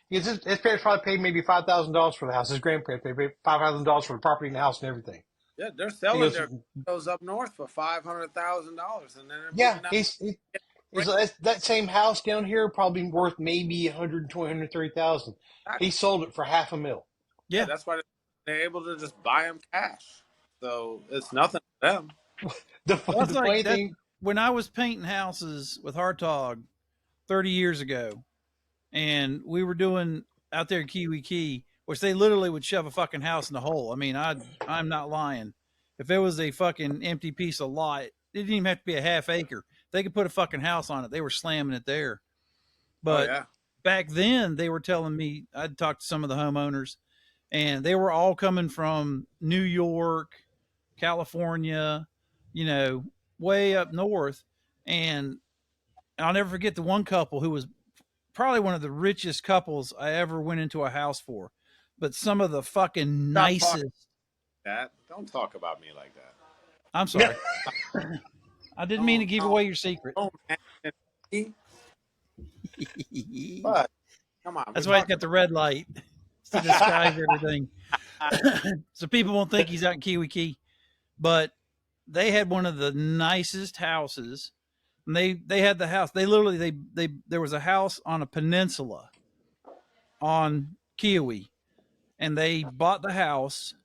his parents probably paid maybe $5,000 for the house. His grandparents paid $5,000 for the property and the house and everything. Yeah, they're selling their condos up north for $500,000, and then that same house down here probably worth maybe $120,000, $130,000. He sold it for $500,000. Yeah, that's why they're able to just buy them cash. So it's nothing for them. the funny thing, when I was painting houses with Hartog 30 years ago, and we were doing out there in Kiwi Key, which they literally would shove a fucking house in the hole. I mean, I'm not lying. If it was a fucking empty piece of lot, it didn't even have to be a half acre. They could put a fucking house on it. They were slamming it there. But back then, they were telling me, I'd talked to some of the homeowners, and they were all coming from New York, California, way up north. And I'll never forget the one couple who was probably one of the richest couples I ever went into a house for. But some of the fucking nicest. Don't talk about me like that. I'm sorry. I didn't mean to give away your secret. But come on. That's why he's got the red light to disguise everything. So people won't think he's out in Kiwi Key. But they had one of the nicest houses. And they had the house. They literally they there was a house on a peninsula on Kiwi, and they bought the house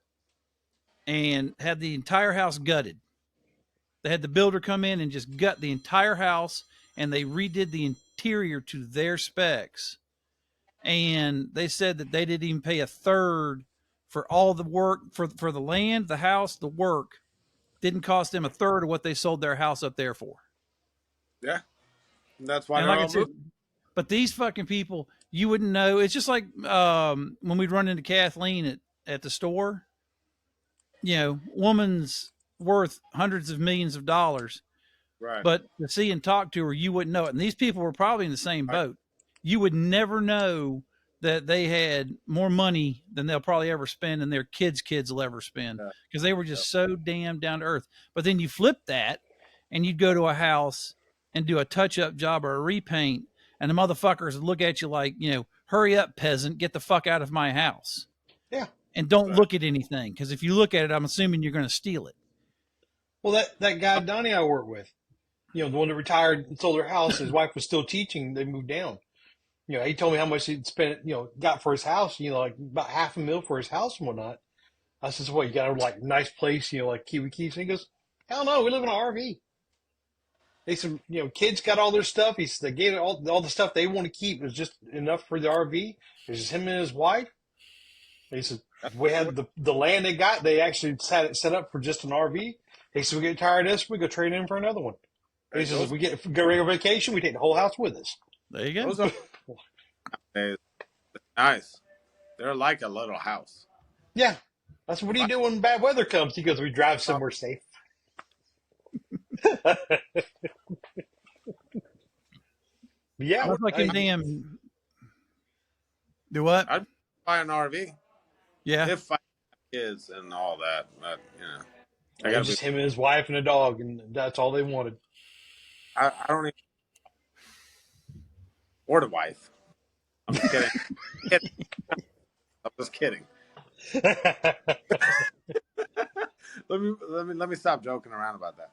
and had the entire house gutted. They had the builder come in and just gut the entire house, and they redid the interior to their specs. And they said that they didn't even pay a third for all the work for the land, the house, the work didn't cost them a third of what they sold their house up there for. Yeah, and that's why And they're like I all said, moving. but these fucking people, you wouldn't know. It's just like when we'd run into Kathleen at the store. You know, woman's worth hundreds of millions of dollars, Right. but to see and talk to her, you wouldn't know it. And these people were probably in the same Right. boat. You would never know that they had more money than they'll probably ever spend and their kids will ever spend Yeah. because they were just so damn down to earth. But then you flip that and you'd go to a house and do a touch up job or a repaint, and the motherfuckers would look at you like, you know, hurry up, peasant, get the fuck out of my house. Yeah. And don't Right. look at anything, because if you look at it, I'm assuming you're going to steal it. Well, that guy Donnie I work with, you know, the one that retired and sold their house, his wife was still teaching. They moved down. You know, he told me how much he'd spent, you know, got for his house. You know, like about $500,000 for his house and whatnot. I said, "What? You got a like nice place? You know, like Kiwi Keys?" And he goes, "Hell no, we live in an RV." They said, "You know, kids got all their stuff." He said they gave it all the stuff they want to keep was just enough for the RV. It was just him and his wife. He said, we had the land they got. They actually had it set up for just an RV. He said, we get tired of this, we go trade in for another one. He says, if we go regular vacation, we take the whole house with us. There you go. Those are nice. They're like a little house. Yeah. That's what do you do when bad weather comes? He goes, we drive somewhere safe. Yeah. That's like damn. Do what? I'd buy an RV Yeah. if I had kids and all that. But you know, It was just him and his wife and a dog, and that's all they wanted. I don't even. Or the wife. I'm just kidding. I'm just kidding. Let me stop joking around about that.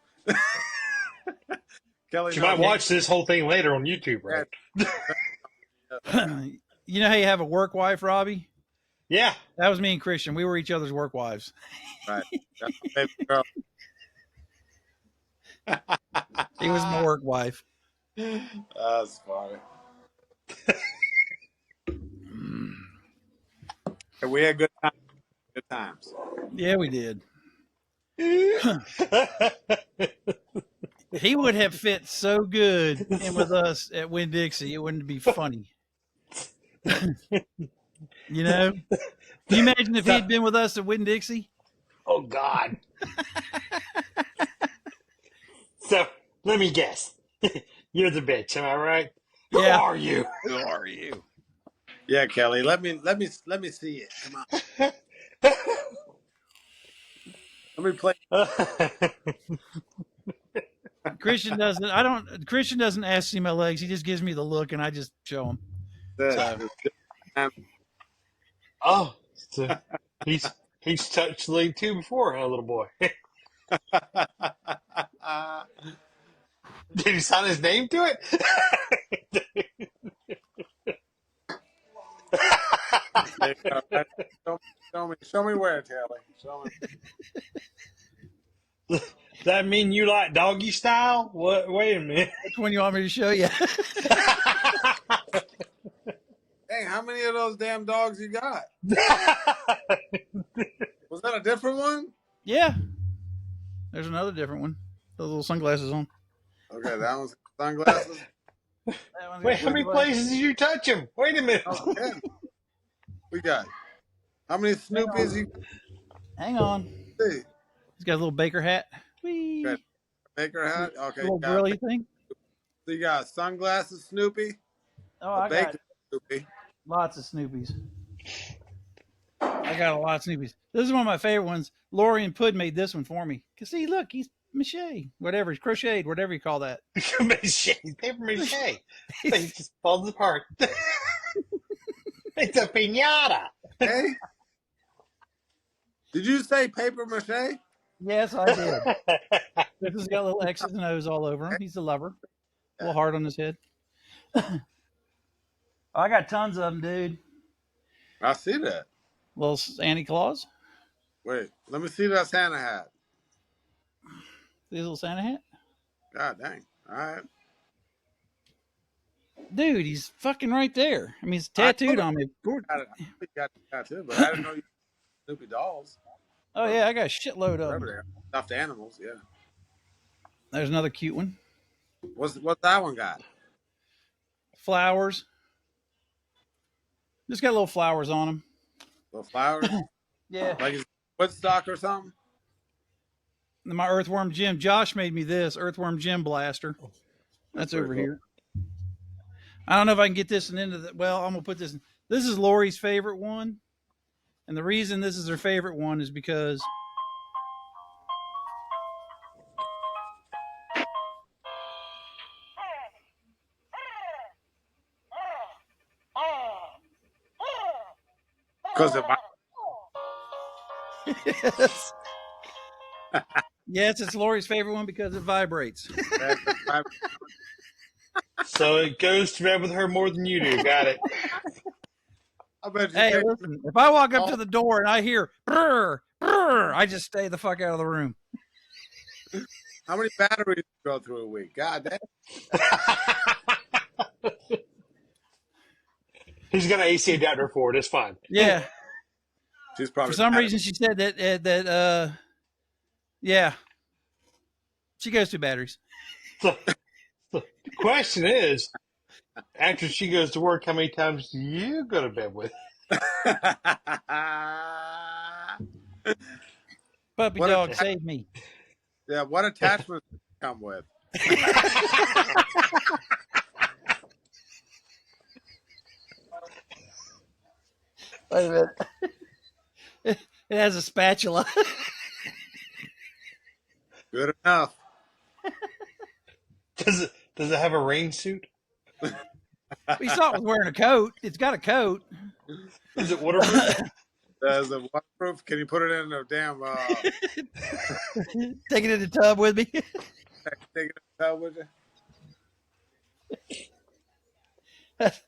Kelly, You might watch this whole thing later on YouTube, right? You know how you have a work wife, Robbie? Yeah. That was me and Christian. We were each other's work wives. Right. That's my baby girl. He was my work wife. That's funny. And we had good times. Good times. Yeah, we did. He would have fit so good in with us at Winn-Dixie. It wouldn't be funny. You know? Can you imagine if he'd been with us at Winn-Dixie? Oh, God. So, let me guess. You're the bitch, am I right? Yeah. Who are you? Who are you? Yeah, Kelly. Let me see it. Come on. Let me play. Christian doesn't ask to see my legs. He just gives me the look and I just show him. This. Oh, so he's touched the leg too before, huh, little boy? Did he sign his name to it? Show me where, Kelly. Show me. Does that mean you like doggy style? What? Wait a minute. Which one you want me to show you? Dang, how many of those damn dogs you got? Was that a different one? Yeah. There's another different one. Those little sunglasses on. Okay, that one's sunglasses. Wait, how many places did you touch him? Wait a minute. Oh, 10. We got. How many Snoopies you Hang on. see? He's got a little baker hat. Whee. Okay. Baker hat? Okay. Little brilly thing. So you got sunglasses Snoopy? Oh, I got Baker Snoopy. lots of Snoopies. I got a lot of Snoopies. This is one of my favorite ones. Lori and Pud made this one for me. Cause see, look, he's mache, whatever, he's crocheted, whatever you call that. Mache. Paper mache. It just falls apart. It's a piñata. Hey? Did you say paper mache? Yes, I did. This has got little X's and O's all over him. He's a lover. A little heart on his head. I got tons of them, dude. I see that. Little Santa Claus. Wait, let me see that Santa hat. This little Santa hat. God dang. All right. Dude, he's fucking right there. I mean, he's I know tattooed that on me. I got that too, but I didn't know you had Snoopy dolls Oh, or yeah, I got a shitload of whatever them. they are. Stuffed animals, yeah. There's another cute one. What's that one got? Flowers. Just got little flowers on them. Little flowers? Yeah. Like it's Woodstock or something? My Earthworm Jim. Josh made me this Earthworm Jim blaster. That's pretty over cool. here. I don't know if I can get this one into the. Well, I'm gonna put this. This is Lori's favorite one, and the reason this is her favorite one is because Because if I yes, yes, it's Lori's favorite one because it vibrates. So it goes to bed with her more than you do. Got it. I bet you Hey, take listen, if I walk up to the door and I hear brr, brr, I just stay the fuck out of the room. how many batteries you go through a week? God damn. He's got an AC adapter for it. It's fine. Yeah. She's probably For some mad at reason, she said that yeah, she goes through batteries. So, the question is, after she goes to work, how many times do you go to bed with? Puppy What dog a- saved me. Yeah, what attachments come with? Wait a minute. It has a spatula. Good enough. Does it have a rain suit? We saw it was wearing a coat. It's got a coat. Is it waterproof? Is it waterproof? Can you put it in a damn Take it in the tub with me. take it in the tub with you? It's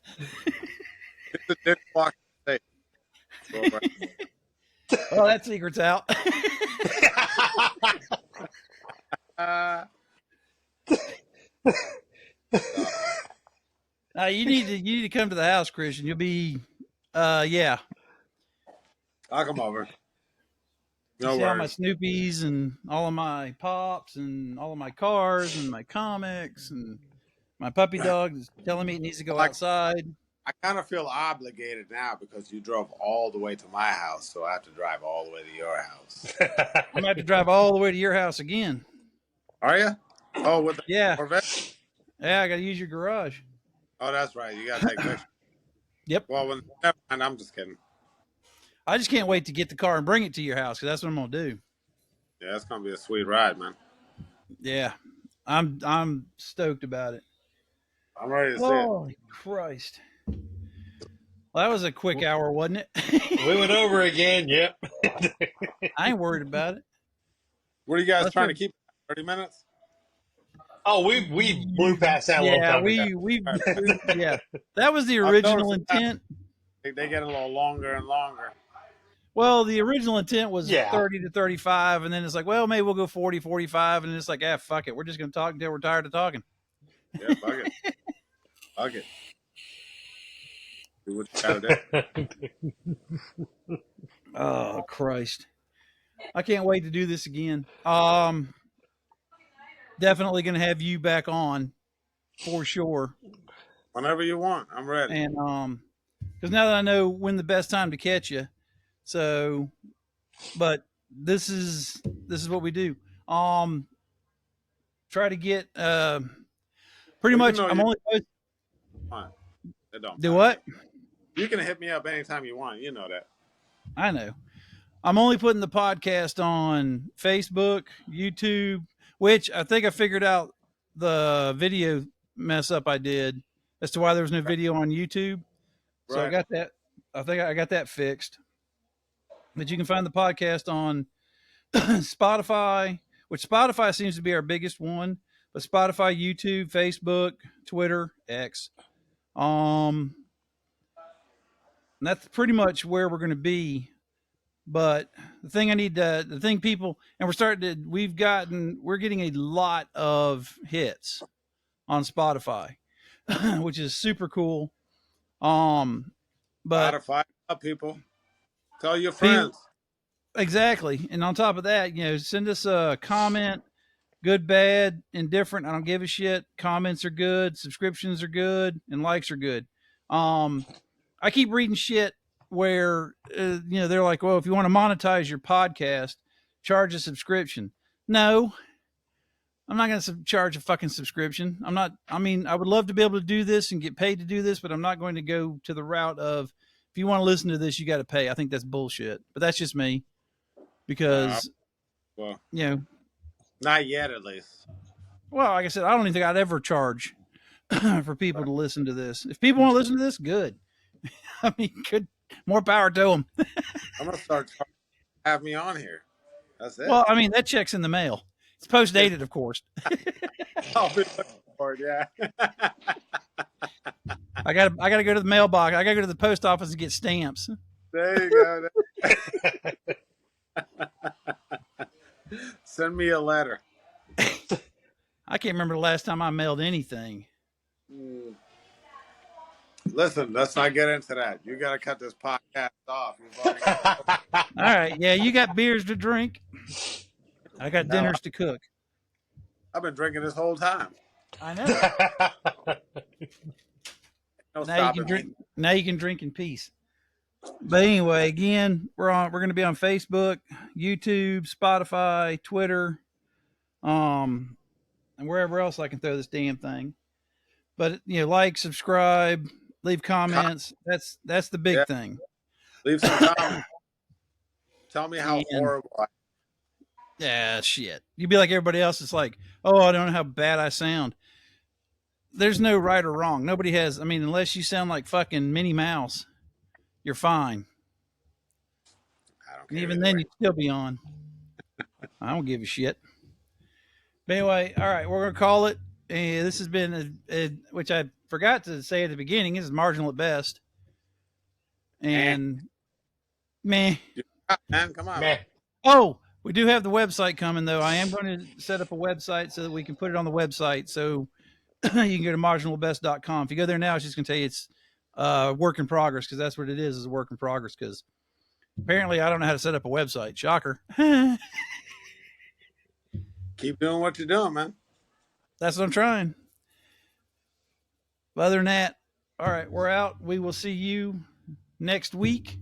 a dishwasher safe. Well, that secret's out. You need to come to the house, Christian. You'll be yeah. I'll come over. No See all my worries. Snoopies and all of my pops and all of my cars and my comics and my puppy dog is telling me it needs to go outside. I kind of feel obligated now because you drove all the way to my house, so I have to drive all the way to your house. I'm gonna have to drive all the way to your house again. Are you? Oh, with the Yeah. Corvette? Yeah, I gotta use your garage. Oh, that's right. You got to take pictures. Yep. Well, never mind. I'm just kidding. I just can't wait to get the car and bring it to your house because that's what I'm gonna do. Yeah, it's gonna be a sweet ride, man. Yeah, I'm stoked about it. I'm ready to see Holy Christ! Well, that was a quick hour, wasn't it? We went over again. Yep. I ain't worried about it. What are you guys Let's trying go. to keep? 30 minutes? Oh, we blew past that a long Yeah, time ago. yeah. That was the I've original noticed that. intent. They get a little longer and longer. Well, the original intent was Yeah. 30 to 35, and then it's like, well, maybe we'll go 40, 45, and it's like, fuck it. We're just going to talk until we're tired of talking. Yeah, fuck it. Fuck it. Do what you gotta do. Oh, Christ. I can't wait to do this again. Definitely going to have you back on for sure. Whenever you want, I'm ready. And because now that I know when the best time to catch you, so, but this is what we do. Try to get pretty much. I'm only Fine. It don't do matter. what? You can hit me up anytime you want. You know that. I know. I'm only putting the podcast on Facebook, YouTube, which I think I figured out the video mess up I did as to why there was no video on YouTube. So I Right. got that. I think I got that fixed. But you can find the podcast on Spotify, which Spotify seems to be our biggest one, but Spotify, YouTube, Facebook, Twitter, X. Um, that's pretty much where we're going to be. But the thing people, and we're getting a lot of hits on Spotify, which is super cool. But Spotify up, people. Tell your people, friends. exactly. And on top of that, send us a comment, good, bad, indifferent. I don't give a shit. Comments are good, subscriptions are good, and likes are good. I keep reading shit where they're like, well, if you want to monetize your podcast, charge a subscription. No, I'm not going to charge a fucking subscription. I'm not. I mean, I would love to be able to do this and get paid to do this, but I'm not going to go to the route of if you want to listen to this, you got to pay. I think that's bullshit. But that's just me because Well, you know. not yet, at least. Well, like I said, I don't even think I'd ever charge for people to listen to this. If people want to listen to this, good. I mean, good. More power to them. I'm gonna start charging. Have me on here. That's it. Well, I mean, that check's in the mail. It's post dated, of course. I'll be looking for it. Yeah. I gotta go to the mailbox. I gotta go to the post office and get stamps. There you go. Send me a letter. I can't remember the last time I mailed anything. Listen, let's not get into that. You got to cut this podcast off. All right, yeah, you got beers to drink. I got dinners to cook. I've been drinking this whole time. I know. No Now you can drink. Now you can drink in peace. But anyway, again, we're going to be on Facebook, YouTube, Spotify, Twitter, and wherever else I can throw this damn thing. But like, subscribe, leave comments. That's the big thing. Leave some comments. Tell me how horrible. Yeah, shit. You'd be like everybody else. It's like, oh, I don't know how bad I sound. There's no right or wrong. Nobody has. I mean, unless you sound like fucking Minnie Mouse, you're fine. I don't care. And even then, you'd still be on. I don't give a shit. But anyway, all right, we're gonna call it. This has been which I forgot to say at the beginning. This is marginal at best. And meh. Man, come on. Meh. Oh, we do have the website coming though. I am going to set up a website so that we can put it on the website. So you can go to marginalbest.com. If you go there now, it's just going to tell you it's work in progress because that's what it is a work in progress because apparently I don't know how to set up a website. Shocker. Keep doing what you're doing, man. That's what I'm trying. But other than that, all right, we're out. We will see you next week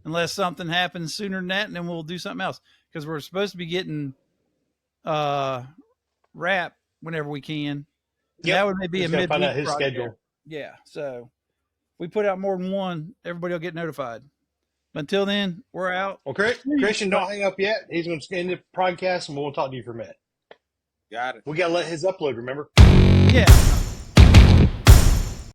unless something happens sooner than that, and then we'll do something else because we're supposed to be getting rap whenever we can. Yep. That would maybe a midweek find out his project. schedule. Yeah, so if we put out more than one, everybody will get notified. But until then, we're out. Well, Christian, don't hang up yet. He's going to end the podcast, and we'll talk to you for a minute. Got it. We got to let his upload, remember? Yeah.